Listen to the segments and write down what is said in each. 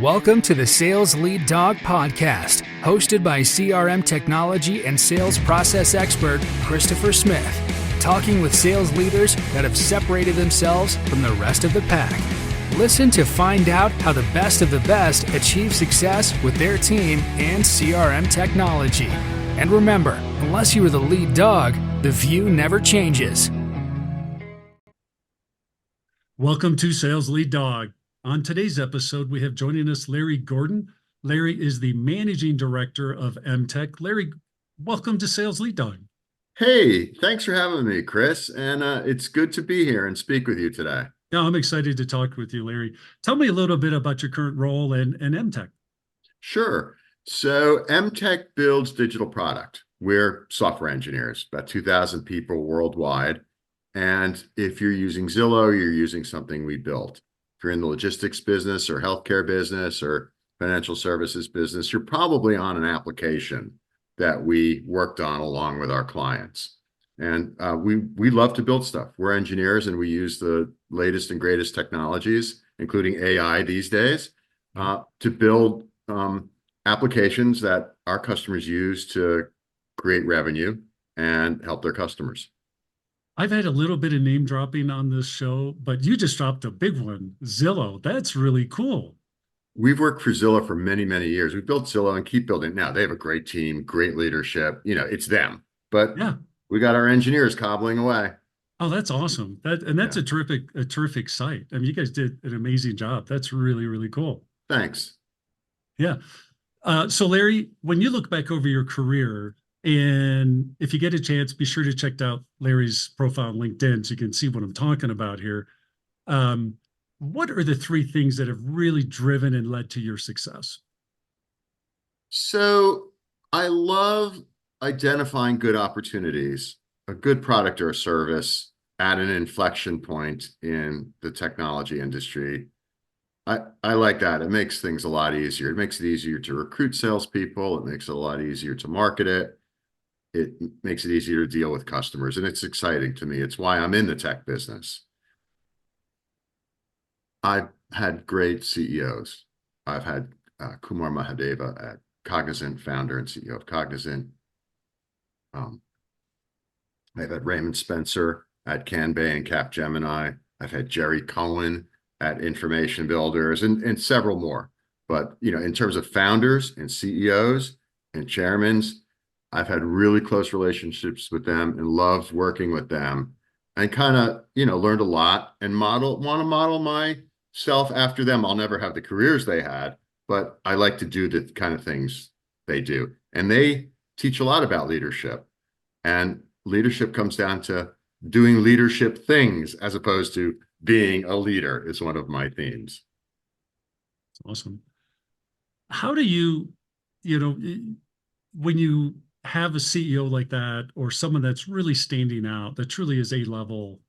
Welcome to the Sales Lead Dog Podcast, hosted by CRM technology and sales process expert Christopher Smith, talking with sales leaders that have separated themselves from the rest of the pack. Listen to find out how the best of the best achieve success with their team and CRM technology. And remember, unless you are the lead dog, the view never changes. Welcome to Sales Lead Dog. On today's episode, we have joining us Larry Gordon. Larry is the Managing Director of Emtec. Larry, welcome to Sales Lead Dog. Hey, thanks for having me, Chris. And it's good to be here and speak with you today. Yeah, I'm excited to talk with you, Larry. Tell me a little bit about your current role in Emtec. Sure. So Emtec builds digital product. We're software engineers, about 2,000 people worldwide. And if you're using Zillow, you're using something we built. If you're in the logistics business or healthcare business or financial services business, you're probably on an application that we worked on along with our clients. And we love to build stuff. We're engineers and we use the latest and greatest technologies, including AI these days, to build applications that our customers use to create revenue and help their customers. I've had a little bit of name dropping on this show, but you just dropped a big one, Zillow. That's really cool. We've worked for Zillow for many, many years. We built Zillow and keep building. Now they have a great team, great leadership. You know, it's them. But yeah, we got our engineers cobbling away. Oh, that's awesome. That's a terrific site. I mean, you guys did an amazing job. That's really, really cool. Thanks. Yeah. So Larry, when you look back over your career, and if you get a chance, be sure to check out Larry's profile on LinkedIn so you can see what I'm talking about here. What are the three things that have really driven and led to your success? So I love identifying good opportunities, a good product or a service at an inflection point in the technology industry. I like that. It makes things a lot easier. It makes it easier to recruit salespeople. It makes it a lot easier to market it. It makes it easier to deal with customers. And it's exciting to me. It's why I'm in the tech business. I've had great CEOs. I've had Kumar Mahadeva at Cognizant, founder and CEO of Cognizant. I've had Raymond Spencer at Canbay and Capgemini. I've had Jerry Cohen at Information Builders and several more. But, you know, in terms of founders and CEOs and chairmans, I've had really close relationships with them and loved working with them and kind of, you know, learned a lot and want to model myself after them. I'll never have the careers they had, but I like to do the kind of things they do. And they teach a lot about leadership. And leadership comes down to doing leadership things as opposed to being a leader is one of my themes. Awesome. How do you know, when you have a CEO like that or someone that's really standing out, that truly is a level,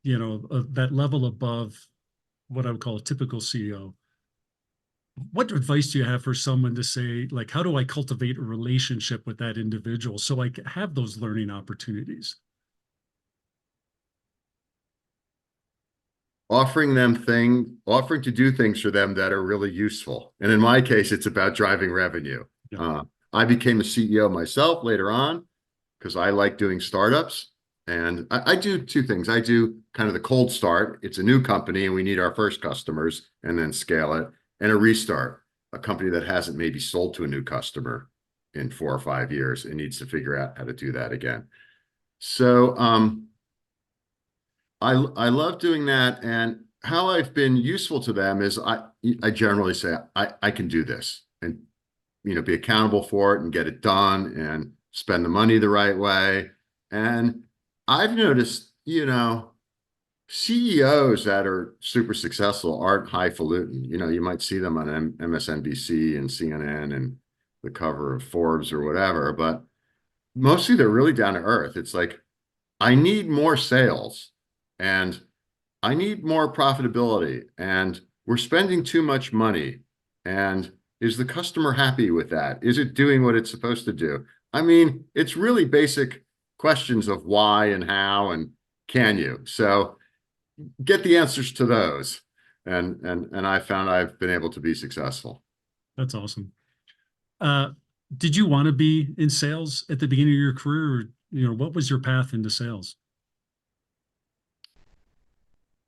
you know, that level above what I would call a typical CEO, what advice do you have for someone to say, like, how do I cultivate a relationship with that individual so I have those learning opportunities? Offering to do things for them that are really useful. And in my case, it's about driving revenue. Yeah. I became a CEO myself later on because I like doing startups. And I do two things. I do kind of the cold start. It's a new company and we need our first customers and then scale it. And a restart, a company that hasn't maybe sold to a new customer in 4 or 5 years and needs to figure out how to do that again. So I love doing that. And how I've been useful to them is I generally say, I can do this and, you know, be accountable for it and get it done and spend the money the right way. And I've noticed, you know, CEOs that are super successful aren't highfalutin. You know, you might see them on MSNBC and CNN and the cover of Forbes or whatever, but mostly they're really down to earth. It's like, I need more sales and I need more profitability and we're spending too much money. And is the customer happy with that? Is it doing what it's supposed to do? I mean, it's really basic questions of why and how and can you? So get the answers to those. and I found I've been able to be successful. That's awesome. Did you want to be in sales at the beginning of your career? Or, what was your path into sales?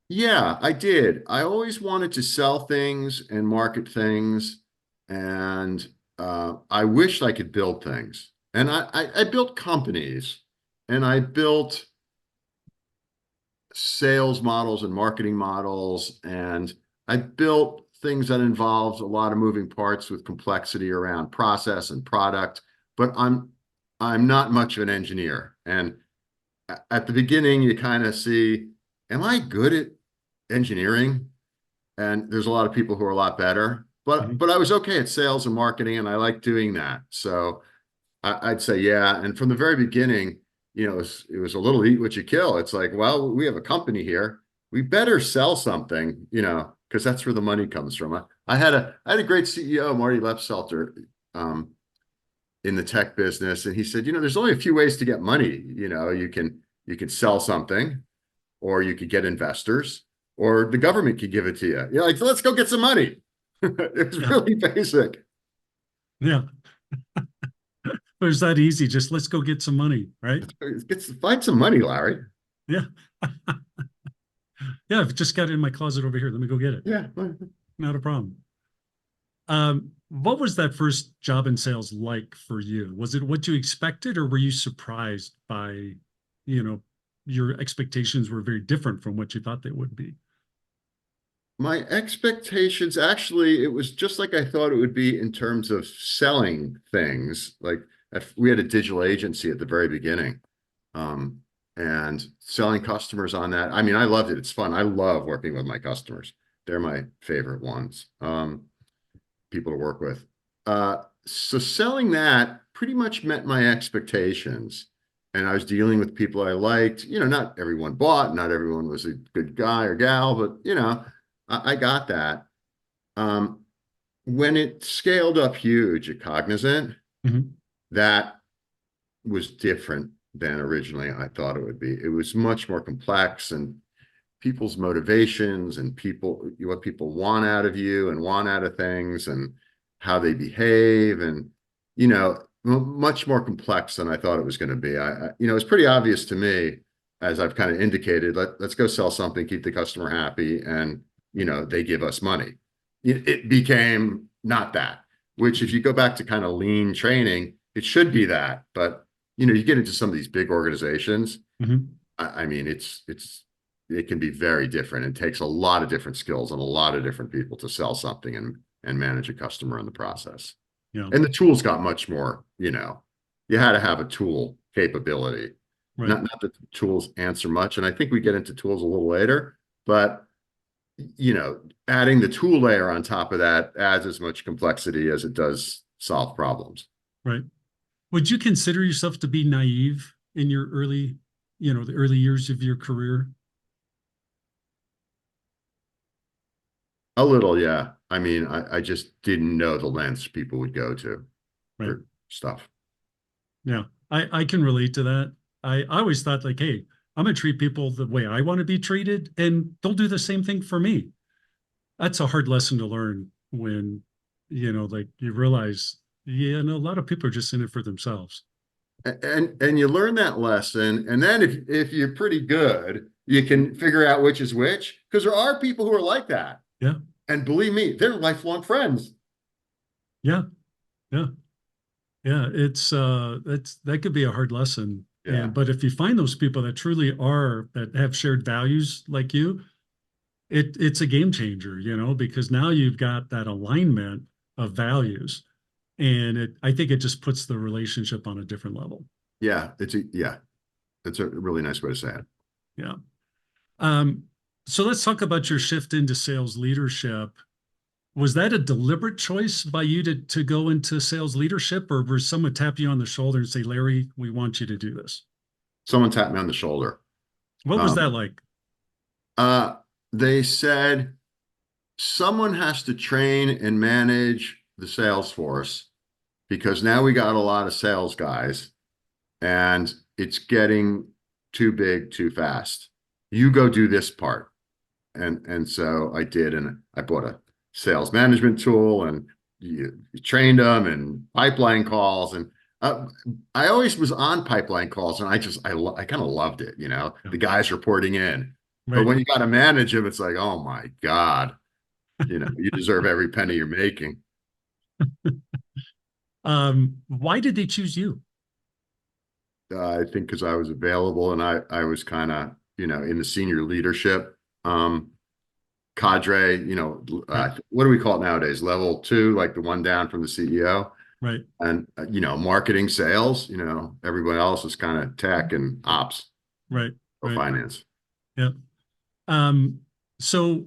Yeah, I did. I always wanted to sell things and market things, and I wished I could build things. And I built companies, and I built sales models and marketing models, and I built things that involved a lot of moving parts with complexity around process and product. But I'm not much of an engineer. And at the beginning, you kind of see, am I good at engineering? And there's a lot of people who are a lot better, but I was okay at sales and marketing, and I like doing that. So I'd say, yeah. And from the very beginning, it was a little eat what you kill. It's like, well, we have a company here. We better sell something, because that's where the money comes from. I had a great CEO, Marty Lepselter, in the tech business. And he said, there's only a few ways to get money. You can sell something, or you could get investors, or the government could give it to you. Like, let's go get some money. It was really basic. Yeah. It was that easy. Just let's go get some money, right? Find some money, Larry. Yeah. Yeah, I've just got it in my closet over here. Let me go get it. Yeah. Not a problem. What was that first job in sales like for you? Was it what you expected, or were you surprised by, your expectations were very different from what you thought they would be? My expectations, actually, it was just like I thought it would be in terms of selling things. Like, we had a digital agency at the very beginning, and selling customers on that. I mean, I loved it. It's fun. I love working with my customers. They're my favorite ones, people to work with. So selling that pretty much met my expectations. And I was dealing with people I liked. Not everyone bought, not everyone was a good guy or gal, but I got that. When it scaled up huge at Cognizant, that was different than originally I thought it would be. It was much more complex, and people's motivations and what people want out of you and want out of things and how they behave, and much more complex than I thought it was going to be. It was pretty obvious to me, as I've kind of indicated, let's go sell something, keep the customer happy, and they give us money. It became not that, which if you go back to kind of lean training, it should be that. But you get into some of these big organizations. I mean, it can be very different. It takes a lot of different skills and a lot of different people to sell something and manage a customer in the process. Yeah. And the tools got much more, you had to have a tool capability. Right. Not that the tools answer much. And I think we get into tools a little later, but adding the tool layer on top of that adds as much complexity as it does solve problems. Right. Would you consider yourself to be naive in your the early years of your career? A little, yeah. I mean, I just didn't know the lengths people would go to for stuff. Yeah, I can relate to that. I always thought, like, hey, I'm going to treat people the way I want to be treated, and they'll do the same thing for me. That's a hard lesson to learn when, like, you realize, a lot of people are just in it for themselves. And you learn that lesson. And then if you're pretty good, you can figure out which is which, because there are people who are like that. Yeah. And believe me, they're lifelong friends. Yeah. Yeah. Yeah. That could be a hard lesson. Yeah. But if you find those people that truly that have shared values like you, it's a game changer, because now you've got that alignment of values, and I think it just puts the relationship on a different level. Yeah. It's a really nice way to say it. Yeah. So let's talk about your shift into sales leadership. Was that a deliberate choice by you to go into sales leadership, or was someone tap you on the shoulder and say, Larry, we want you to do this? Someone tapped me on the shoulder. What was that like? They said, someone has to train and manage the sales force, because now we got a lot of sales guys and it's getting too big too fast. You go do this part. And so I did, and I bought a sales management tool, and you trained them, and pipeline calls, and I always was on pipeline calls, and I kind of loved it, the guys reporting in. But Right. when you got to manage them, it's like, oh my God, you deserve every penny you're making. Why did they choose you? I think because I was available, and I was kind of, in the senior leadership cadre, Right. what do we call it nowadays? Level 2, like the one down from the CEO. Right. And, marketing, sales, everybody else is kind of tech and ops Right. or Right. finance. Yeah. So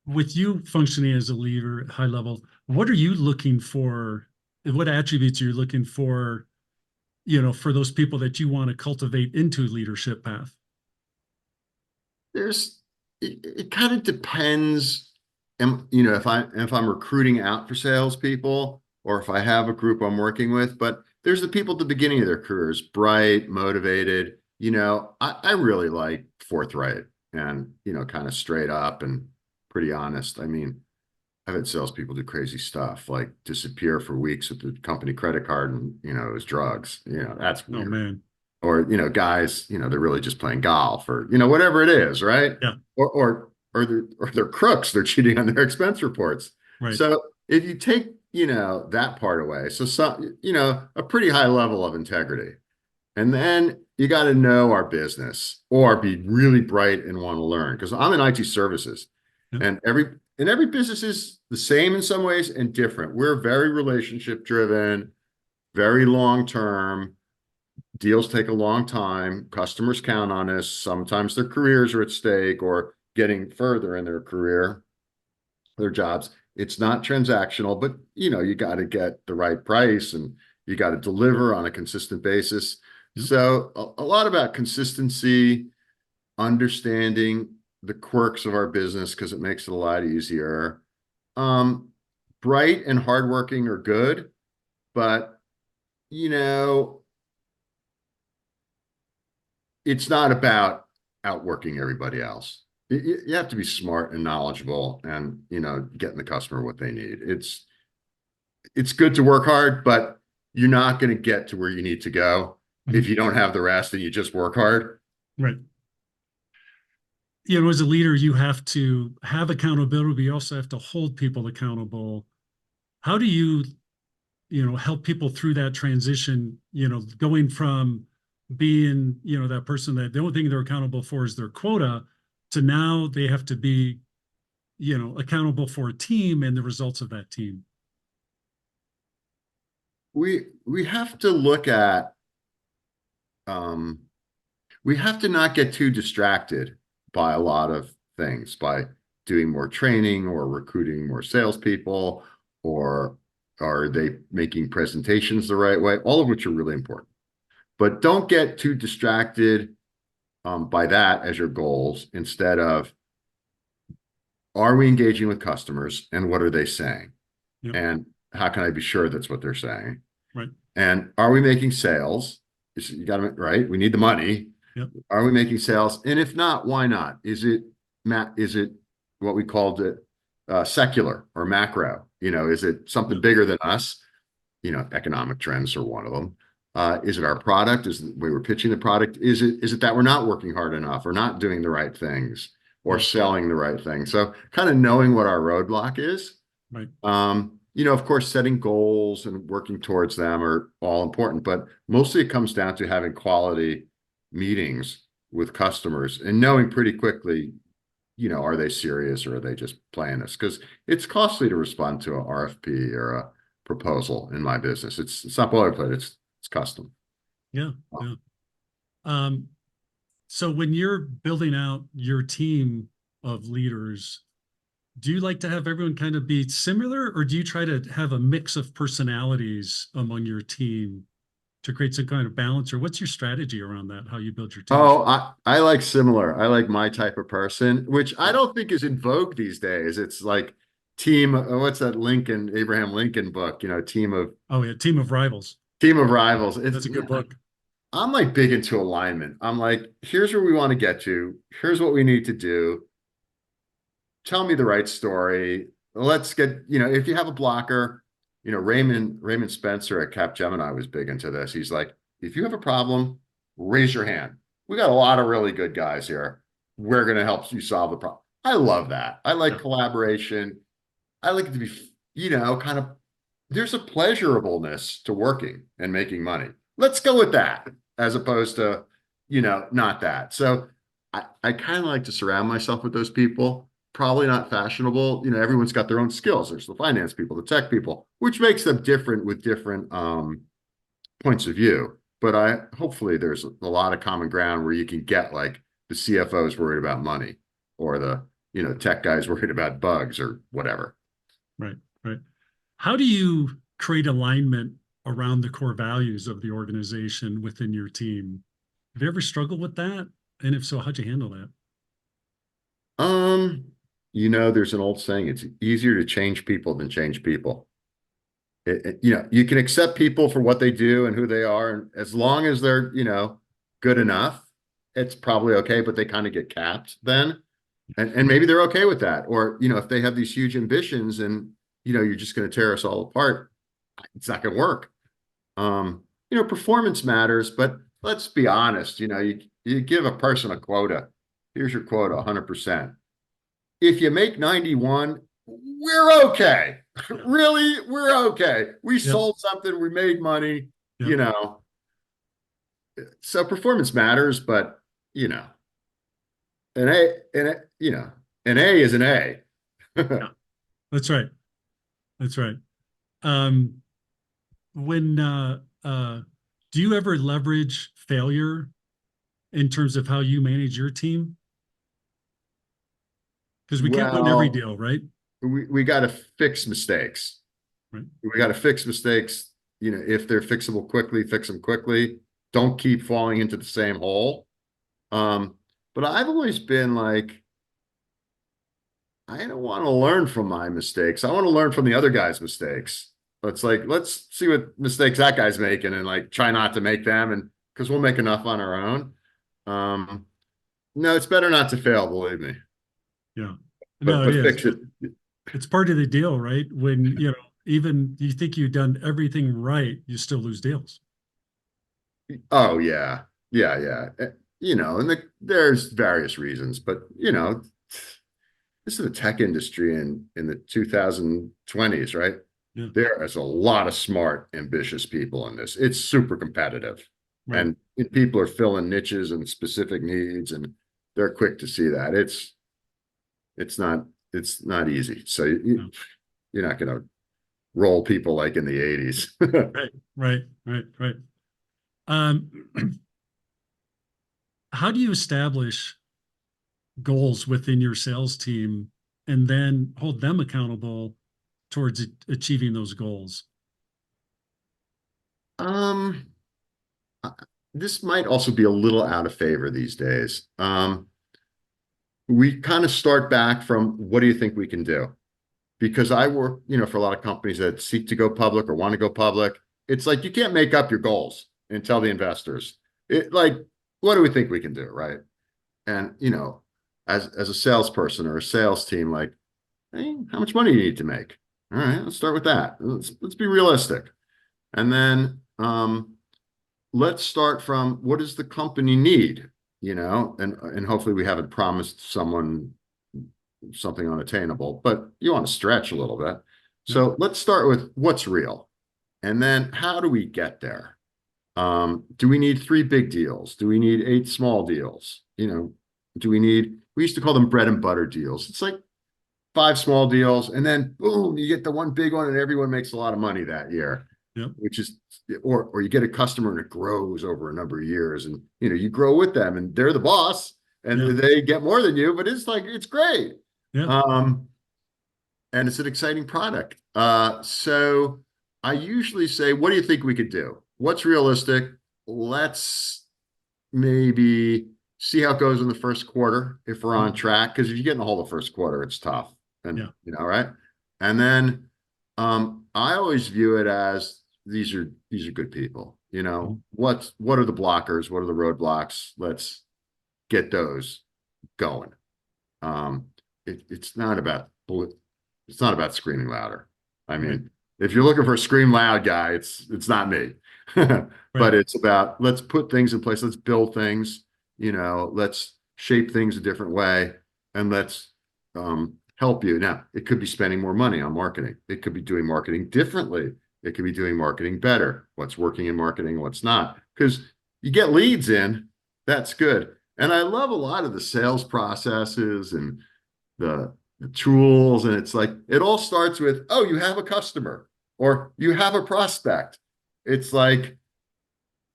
with you functioning as a leader at high level, what are you looking for? What attributes are you looking for, for those people that you want to cultivate into leadership path? It kind of depends. If I'm recruiting out for salespeople, or if I have a group I'm working with, but there's the people at the beginning of their careers, bright, motivated. I really like forthright and, kind of straight up and pretty honest. I mean, I've had salespeople do crazy stuff, like disappear for weeks with the company credit card, and, it was drugs. That's Oh weird. man. Or, guys, they're really just playing golf, or, whatever it is, right? Yeah. Or they're crooks, they're cheating on their expense reports. Right. So if you take, that part away, so some, a pretty high level of integrity. And then you got to know our business, or be really bright and want to learn. Because I'm in IT services, Yeah. and every business is the same in some ways and different. We're very relationship driven, very long term. Deals take a long time. Customers count on us. Sometimes their careers are at stake, or getting further in their career, their jobs. It's not transactional, but you got to get the right price, and you got to deliver on a consistent basis. Yeah. So a lot about consistency, understanding the quirks of our business, because it makes it a lot easier. Bright and hardworking are good, but it's not about outworking everybody else. You have to be smart and knowledgeable, and, getting the customer what they need. It's good to work hard, but you're not going to get to where you need to go if you don't have the rest and you just work hard. Right. As a leader, you have to have accountability, but you also have to hold people accountable. How do you, help people through that transition, going from being, that person that the only thing they're accountable for is their quota, to now they have to be, accountable for a team and the results of that team? We have to look at, we have to not get too distracted by a lot of things, by doing more training or recruiting more salespeople, or are they making presentations the right way, all of which are really important. But don't get too distracted by that as your goals. Instead of, are we engaging with customers, and what are they saying? Yep. And how can I be sure that's what they're saying? Right. And are we making sales? You got to, right? We need the money. Yep. Are we making sales? And if not, why not? Is it what we called it, secular or macro? Is it something bigger than us? Economic trends are one of them. Is it our product? Is it the way we're pitching the product? Is it that we're not working hard enough, or not doing the right things, or selling the right thing? So kind of knowing what our roadblock is. Right. Of course, setting goals and working towards them are all important, but mostly it comes down to having quality meetings with customers and knowing pretty quickly, are they serious, or are they just playing us? Because it's costly to respond to an RFP or a proposal in my business. It's not boilerplate, it's custom. Yeah. Yeah. So when you're building out your team of leaders, do you like to have everyone kind of be similar, or do you try to have a mix of personalities among your team to create some kind of balance? Or what's your strategy around that, how you build your team? Oh, I like similar. I like my type of person, which I don't think is in vogue these days. It's like team, what's that Abraham Lincoln book, team of Team of Rivals. That's a good book. I'm like big into alignment. I'm like, here's where we want to get to. Here's what we need to do. tell me the right story. Let's get, if you have a blocker, Raymond Spencer at Capgemini was big into this. He's like, if you have a problem, raise your hand. We got a lot of really good guys here. We're going to help you solve the problem. I love that. I like collaboration. I like it to be, kind of, there's a pleasurableness to working and making money. Let's go with that as opposed to, not that. So I kind of like to surround myself with those people. Probably not fashionable. Everyone's got their own skills. There's the finance people, the tech people, which makes them different with different points of view. But hopefully there's a lot of common ground where you can get like the CFO's worried about money or the, tech guys worried about bugs or whatever. Right, right. How do you create alignment around the core values of the organization within your team? Have you ever struggled with that? And if so, how'd you handle that? There's an old saying, it's easier to change people than change people. You can accept people for what they do and who they are. And as long as they're, good enough, it's probably okay, but they kind of get capped then. And maybe they're okay with that. Or, if they have these huge ambitions and, you're just going to tear us all apart, it's not going to work. Performance matters, but let's be honest, you give a person a quota. Here's your quota, 100%. If you make 91, we're okay. Really, we're okay. We sold something, we made money, So performance matters, but an A is an A. That's right. That's right. Do you ever leverage failure in terms of how you manage your team? Because we can't win every deal, right? We got to fix mistakes. Right. We got to fix mistakes. If they're fixable quickly, fix them quickly. Don't keep falling into the same hole. But I've always been like, I don't want to learn from my mistakes. I want to learn from the other guy's mistakes. It's like, let's see what mistakes that guy's making and like try not to make them. And because we'll make enough on our own. No, it's better not to fail, believe me. Yeah. But fix it. It's part of the deal, right? When, even you think you've done everything right, you still lose deals. Oh, yeah. Yeah. And there's various reasons, but, this is the tech industry in the 2020s, right? Yeah. There is a lot of smart, ambitious people in this. It's super competitive. Right. And people are filling niches and specific needs, and they're quick to see that. It's not easy. So you're not going to roll people like in the 80s. Right. How do you establish goals within your sales team and then hold them accountable towards achieving those goals? This might also be a little out of favor these days. We kind of start back from what do you think we can do? Because I work, for a lot of companies that seek to go public or want to go public. It's like you can't make up your goals and tell the investors. What do we think we can do, right? And as a salesperson or a sales team, like, hey, how much money do you need to make? All right, let's start with that. Let's be realistic. And then let's start from what does the company need, and hopefully we haven't promised someone something unattainable, but you want to stretch a little bit. So let's start with what's real. And then how do we get there? Do we need 3 big deals? Do we need 8 small deals? We used to call them bread and butter deals. It's like 5 small deals, and then boom, you get the one big one, and everyone makes a lot of money that year. Yep. Which is, or you get a customer and it grows over a number of years, and you grow with them, and they're the boss, and they get more than you, but it's great. Yeah. And it's an exciting product. So I usually say, what do you think we could do? What's realistic? Let's maybe see how it goes in the first quarter if we're on track. Because if you get in the whole of the first quarter, it's tough. And right. And then I always view it as these are good people. What are the blockers? What are the roadblocks? Let's get those going. it's not about screaming louder. I mean, Right. if you're looking for a scream loud guy, it's not me. Right. But it's about, let's put things in place, let's build things, let's shape things a different way, and let's help you. Now, it could be spending more money on marketing. It could be doing marketing differently. It could be doing marketing better. What's working in marketing, what's not. Because you get leads in, that's good. And I love a lot of the sales processes and the tools. And it's like, it all starts with, oh, you have a customer or you have a prospect. It's like,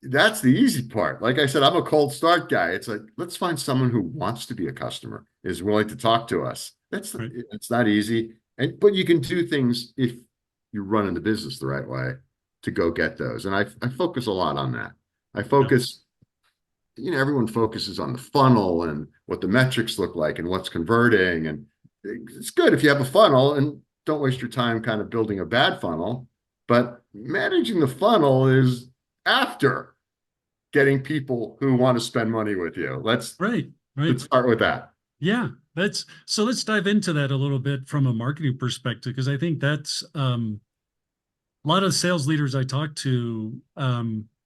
that's the easy part. Like I said, I'm a cold start guy. It's like, let's find someone who wants to be a customer, is willing to talk to us. Right. It's not easy. But you can do things if you're running the business the right way to go get those. And I focus a lot on that. I focus, everyone focuses on the funnel and what the metrics look like and what's converting. And it's good if you have a funnel, and don't waste your time kind of building a bad funnel. But managing the funnel is after getting people who want to spend money with you. Let's Right. start with that. Yeah, so let's dive into that a little bit from a marketing perspective, because I think that's a lot of sales leaders I talk to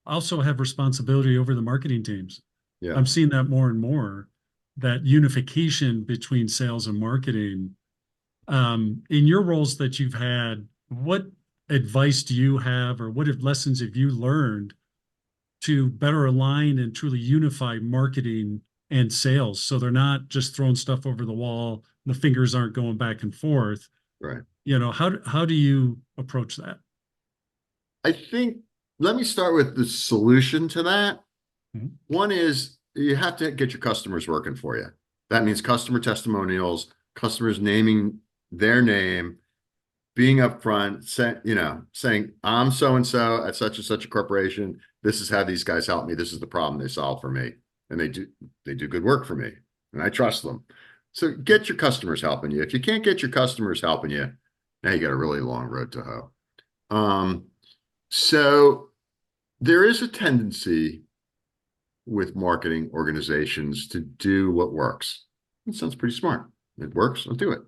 also have responsibility over the marketing teams. Yeah. I'm seeing that more and more, that unification between sales and marketing. In your roles that you've had, what advice do you have, or what lessons have you learned to better align and truly unify marketing and sales, so they're not just throwing stuff over the wall, the fingers aren't going back and forth? Right. How do you approach that? I think, let me start with the solution to that. Mhm. One is, you have to get your customers working for you. That means customer testimonials, customers naming their name, being upfront, saying, I'm so-and-so at such and such a corporation. This is how these guys help me. This is the problem they solve for me. And they do good work for me, and I trust them. So get your customers helping you. If you can't get your customers helping you, now you got a really long road to hoe. So there is a tendency with marketing organizations to do what works. It sounds pretty smart. It works, I'll do it.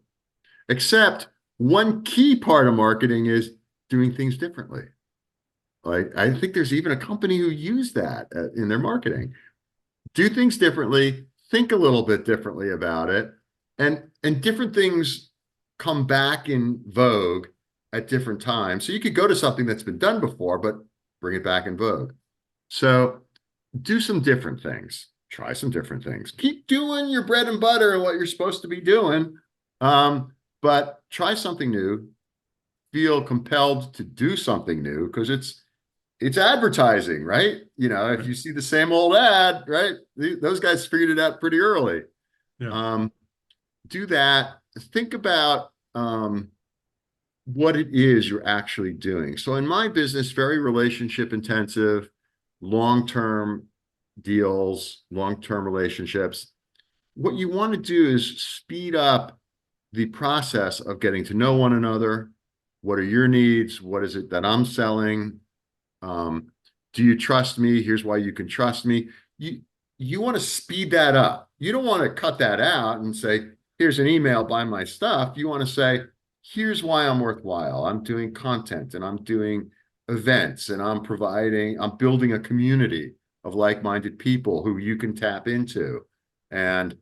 Except one key part of marketing is doing things differently. Like, I think there's even a company who used that in their marketing. Do things differently, think a little bit differently about it, and different things come back in vogue at different times. So you could go to something that's been done before, but bring it back in vogue. So do some different things, try some different things, keep doing your bread and butter and what you're supposed to be doing. But try something new, feel compelled to do something new, because it's advertising, right? If you see the same old ad, right? Those guys figured it out pretty early. Yeah. Do that. Think about what it is you're actually doing. So in my business, very relationship intensive, long-term deals, long-term relationships. What you want to do is speed up the process of getting to know one another. What are your needs? What is it that I'm selling? Do you trust me? Here's why you can trust me. You want to speed that up. You don't want to cut that out and say, here's an email, buy my stuff. You want to say, here's why I'm worthwhile. I'm doing content, and I'm doing events, and I'm building a community of like-minded people who you can tap into. And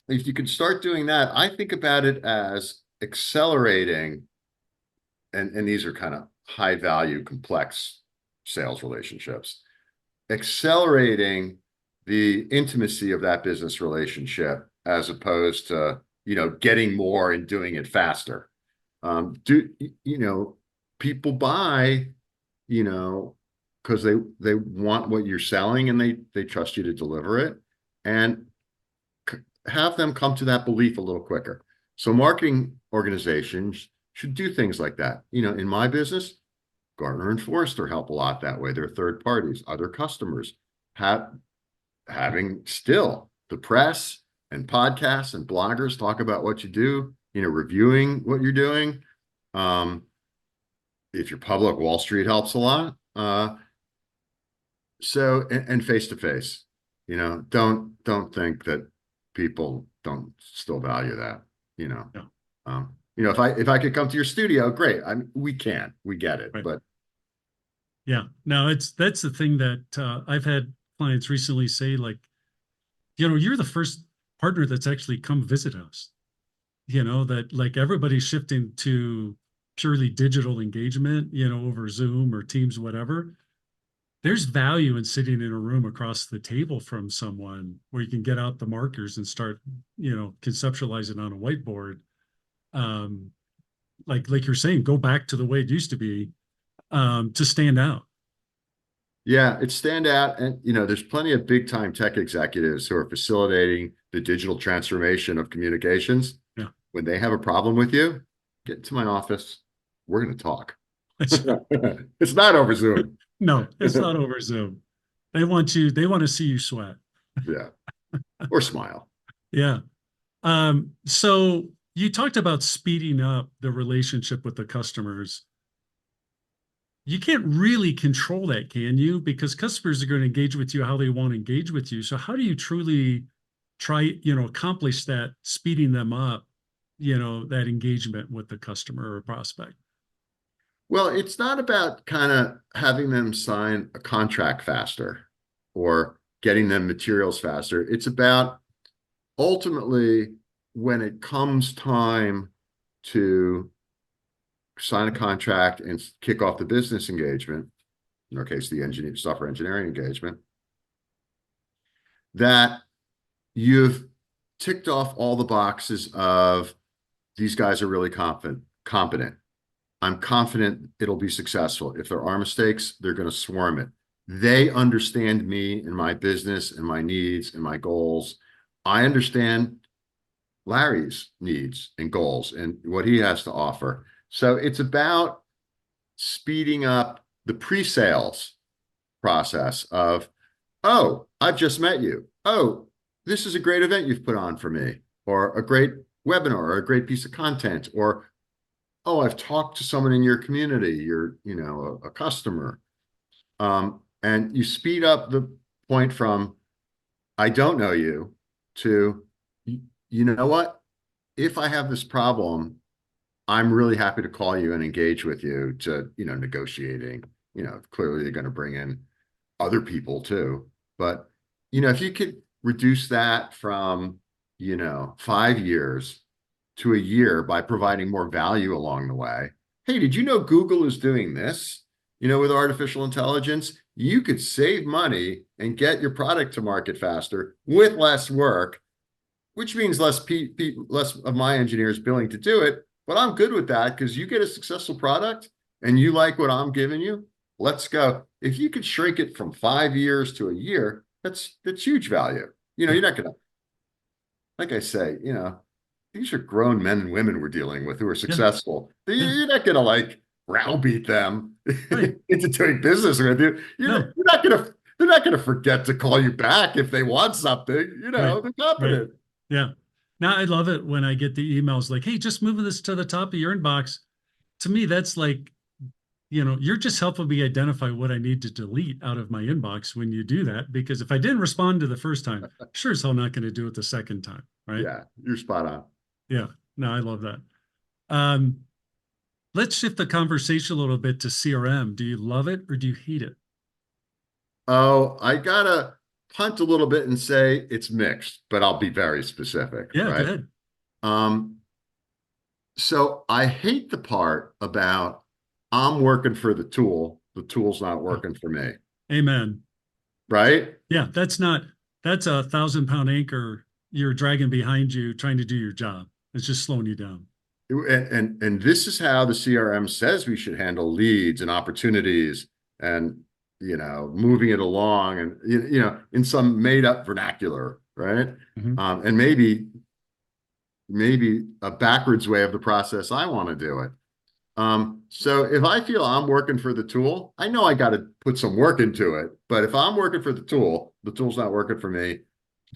if you can start doing that, I think about it as accelerating, and these are kind of high value, complex sales relationships, accelerating the intimacy of that business relationship, as opposed to, getting more and doing it faster. People buy, because they want what you're selling, and they trust you to deliver it, and have them come to that belief a little quicker. So marketing organizations should do things like that. In my business, Gartner and Forrester help a lot that way. They're third parties. Other customers having still the press and podcasts and bloggers talk about what you do, reviewing what you're doing. If you're public, Wall Street helps a lot. So, and face to face, don't think that people don't still value that, you know. Yeah. You know, if I could come to your studio, great. We can, we get it, Right. but Yeah, no, that's the thing that I've had clients recently say, like, you know, you're the first partner that's actually come visit us. You know, that like everybody's shifting to purely digital engagement, you know, over Zoom or Teams, whatever. There's value in sitting in a room across the table from someone where you can get out the markers and start, you know, conceptualizing on a whiteboard. Um, like you're saying, go back to the way it used to be, to stand out. yeah, it's stand out. And, you know, there's plenty of big time tech executives who are facilitating the digital transformation of communications. Yeah. When they have a problem with you, get to my office. We're going to talk. It's not over Zoom. No, it's not over Zoom. They want to see you sweat. Yeah. Or smile. Yeah. So you talked about speeding up the relationship with the customers. You can't really control that, can you? Because customers are going to engage with you how they want to engage with you. So how do you truly try, you know, accomplish that, speeding them up, you know, that engagement with the customer or prospect? Well, it's not about kind of having them sign a contract faster or getting them materials faster. It's about ultimately when it comes time to sign a contract and kick off the business engagement, in our case, the software engineering engagement, that you've ticked off all the boxes of these guys are really competent. I'm confident it'll be successful. If there are mistakes, they're going to swarm it. They understand me and my business and my needs and my goals. I understand Larry's needs and goals and what he has to offer. So it's about speeding up the pre-sales process of, oh, I've just met you. Oh, this is a great event you've put on for me, or a great webinar, or a great piece of content, or, oh, I've talked to someone in your community, you're, you know, a customer. And you speed up the point from, I don't know you, to, you know what? If I have this problem, I'm really happy to call you and engage with you to, you know, negotiating. You know, clearly they're going to bring in other people too. But, you know, if you could reduce that from, you know, 5 years to a year by providing more value along the way. Hey, did you know Google is doing this? You know, with artificial intelligence, you could save money and get your product to market faster with less work, which means less of my engineers billing to do it. But I'm good with that because you get a successful product and you like what I'm giving you. Let's go. If you could shrink it from 5 years to a year, that's huge value. You know, you're not gonna, like I say, you know, these are grown men and women we're dealing with who are successful. Yeah. You're not gonna like browbeat them Right. into doing business with you. No. They're not gonna forget to call you back if they want something. You know, Right. they're Right. confident. Yeah. Now I love it when I get the emails like, hey, just moving this to the top of your inbox. To me, that's like, you know, you're just helping me identify what I need to delete out of my inbox when you do that. Because if I didn't respond to the first time, sure as hell not going to do it the second time. Right. Yeah, you're spot on. Yeah. No, I love that. Um, let's shift the conversation a little bit to CRM. Do you love it or do you hate it? Oh, I gotta punt a little bit and say it's mixed, but I'll be very specific, Yeah, go right? ahead. Um, so I hate the part about I'm working for the tool's not working for me, Amen. right? Yeah, that's a 1,000 pound anchor you're dragging behind you trying to do your job. It's just slowing you down. And this is how the CRM says we should handle leads and opportunities and, you know, moving it along and, you know, in some made up vernacular, right? Mhm. And maybe a backwards way of the process I want to do it. So if I feel I'm working for the tool, I know I got to put some work into it. But if I'm working for the tool's not working for me,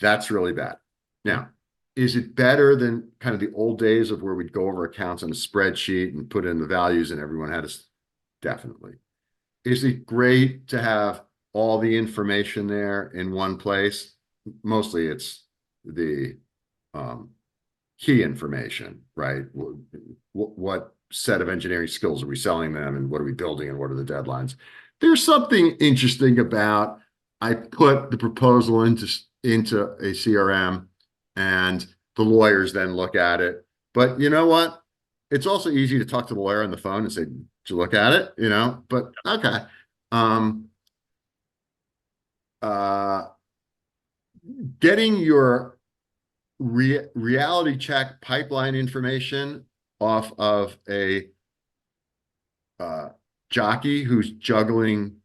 that's really bad. Now, is it better than kind of the old days of where we'd go over accounts on a spreadsheet and put in the values and everyone had to? Definitely. Is it great to have all the information there in one place? Mostly it's the key information, right? What set of engineering skills are we selling them, and what are we building, and what are the deadlines? There's something interesting about, I put the proposal into a CRM, and the lawyers then look at it. But you know what? It's also easy to talk to the lawyer on the phone and say, "Did you look at it?" But okay. Uh, Getting your reality check pipeline information off of a jockey who's juggling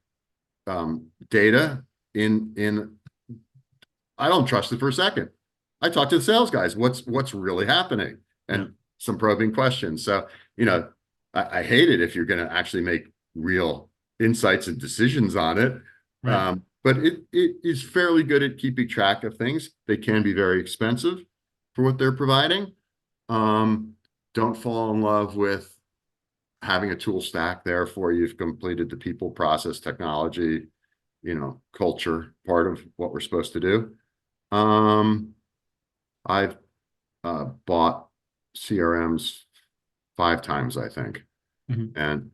data in I don't trust it for a second. I talk to the sales guys. What's really happening? And some probing questions. So, I hate it if you're going to actually make real insights and decisions on it. Right. But it is fairly good at keeping track of things. They can be very expensive for what they're providing. Don't fall in love with having a tool stack there for you've completed the people, process, technology, culture part of what we're supposed to do. I've bought CRMs 5 times, I think. Mm-hmm. And,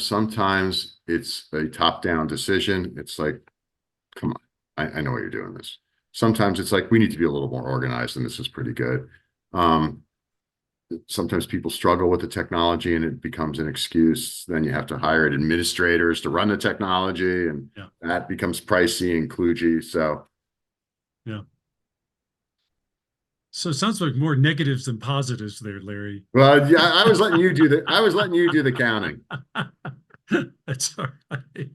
sometimes it's a top-down decision. It's like, come on, I know what you're doing this. Sometimes it's like, we need to be a little more organized, and this is pretty good. Sometimes people struggle with the technology and it becomes an excuse. Then you have to hire administrators to run the technology, and that becomes pricey and kludgy. So, yeah. So it sounds like more negatives than positives there, Larry. well, yeah, I was letting you do the counting. That's all right.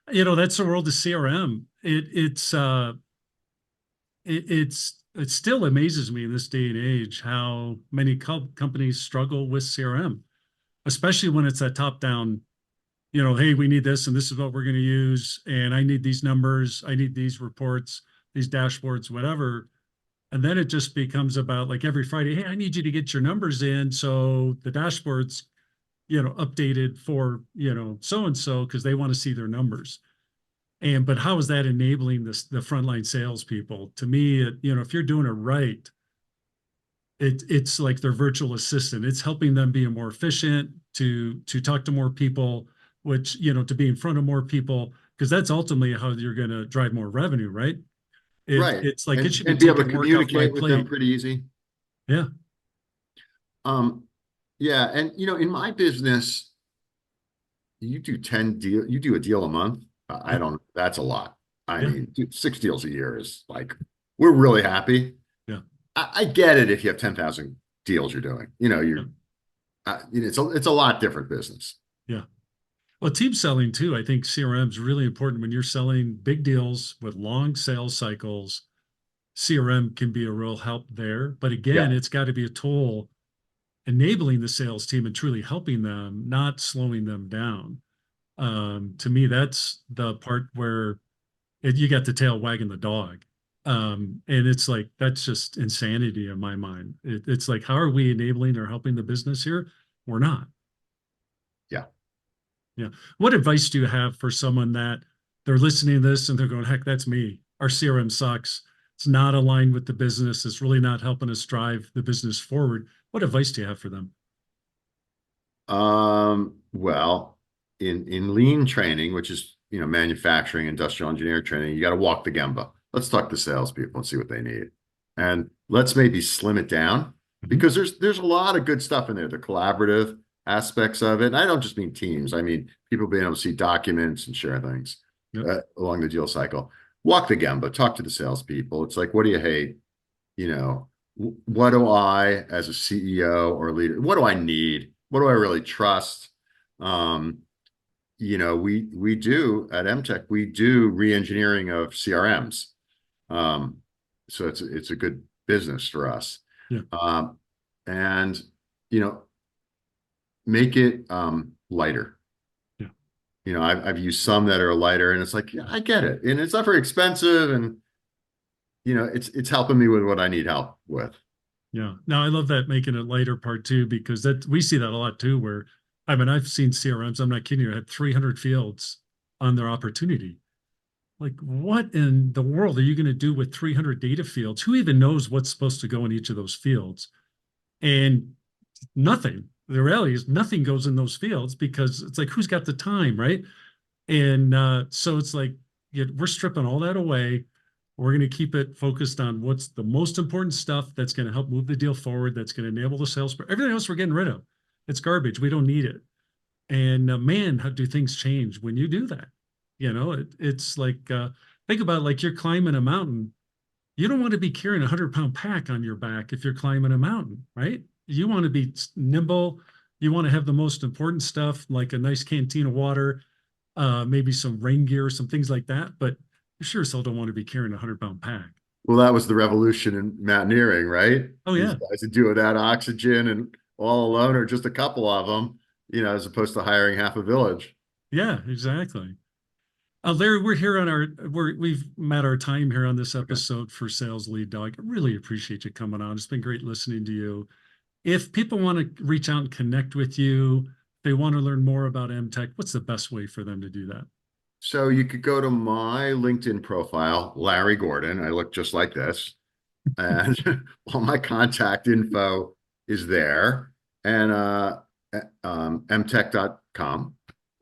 That's the world of CRM. It still amazes me in this day and age how many companies struggle with CRM, especially when it's that top down, hey, we need this and this is what we're going to use. And I need these numbers. I need these reports, these dashboards, whatever. And then it just becomes about like every Friday, hey, I need you to get your numbers in. So the dashboard's, updated for, so-and-so because they want to see their numbers. But how is that enabling the frontline salespeople? To me, if you're doing it right, it's like their virtual assistant. It's helping them be more efficient, to talk to more people, which, to be in front of more people, because that's ultimately how you're going to drive more revenue, right? Right. It's like it should be and be able to taking work off my communicate with them plate. pretty easy. Yeah. Yeah. And, in my business, you do a deal a month. I don't, that's a lot. I mean, 6 deals a year is like, we're really happy. Yeah. I get it if you have 10,000 deals you're doing, it's a lot different business. Yeah. Well, team selling too. I think CRM is really important when you're selling big deals with long sales cycles. CRM can be a real help there. But again, it's got to be a tool enabling the sales team and truly helping them, not slowing them down. To me, that's the part where you got the tail wagging the dog. And it's like, that's just insanity in my mind. It's like, how are we enabling or helping the business here? We're not. Yeah. Yeah. What advice do you have for someone that they're listening to this and they're going, heck, that's me. Our CRM sucks. It's not aligned with the business. It's really not helping us drive the business forward. What advice do you have for them? Well, in lean training, which is, manufacturing, industrial engineer training, you got to walk the Gemba. Let's talk to salespeople and see what they need. And let's maybe slim it down, because there's a lot of good stuff in there, the collaborative aspects of it. And I don't just mean teams. I mean, people being able to see documents and share things along the deal cycle. Walk the Gemba, talk to the salespeople. It's like, what do you hate? What do I, as a CEO or leader, what do I need? What do I really trust? We do at Emtec, we do re-engineering of CRMs. So it's a good business for us. Yeah. And, make it lighter. Yeah. I've used some that are lighter, and it's like, yeah, I get it. And it's not very expensive, and it's helping me with what I need help with. Yeah. Now I love that, making it lighter part too, because that we see that a lot too, where I've seen CRMs, I'm not kidding you, had 300 fields on their opportunity. Like, what in the world are you going to do with 300 data fields? Who even knows what's supposed to go in each of those fields? And nothing. The reality is nothing goes in those fields because it's like, who's got the time, right? And so it's like, we're stripping all that away. We're going to keep it focused on what's the most important stuff that's going to help move the deal forward, that's going to enable the sales. Everything else we're getting rid of. It's garbage. We don't need it. And man, how do things change when you do that? It's like, think about like you're climbing a mountain. You don't want to be carrying a 100-pound pack on your back if you're climbing a mountain, right? You want to be nimble. You want to have the most important stuff, like a nice canteen of water, maybe some rain gear, some things like that. But you sure as hell don't want to be carrying a 100-pound pack. Well, that was the revolution in mountaineering, right? Oh, yeah. These guys would do it without oxygen and all alone, or just a couple of them, as opposed to hiring half a village. Yeah, exactly. Larry, we've met our time here on this episode for Sales Lead Dog. I really appreciate you coming on. It's been great listening to you. If people want to reach out and connect with you, they want to learn more about Emtec, what's the best way for them to do that? So you could go to my LinkedIn profile, Larry Gordon. I look just like this. And all my contact info is there. And emtec.com.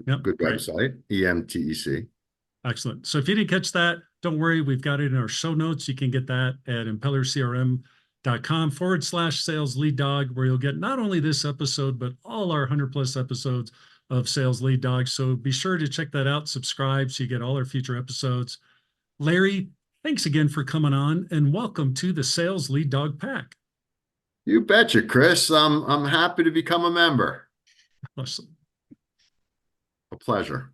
Yep, good website, EMTEC. Excellent. So if you didn't catch that, don't worry. We've got it in our show notes. You can get that at impellercrm.com/sales lead dog, where you'll get not only this episode, but all our 100+ episodes of Sales Lead Dog. So be sure to check that out, subscribe so you get all our future episodes. Larry, thanks again for coming on, and welcome to the Sales Lead Dog Pack. You betcha, Chris. I'm happy to become a member. Awesome. A pleasure.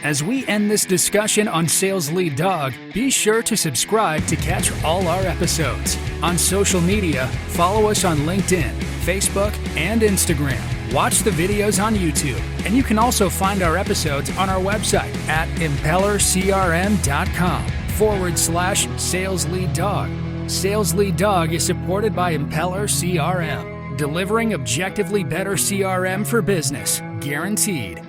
As we end this discussion on Sales Lead Dog, be sure to subscribe to catch all our episodes. On social media, follow us on LinkedIn, Facebook, and Instagram. Watch the videos on YouTube, and you can also find our episodes on our website at impellercrm.com/Sales Lead Dog. Sales Lead Dog is supported by Impeller CRM, delivering objectively better CRM for business, guaranteed.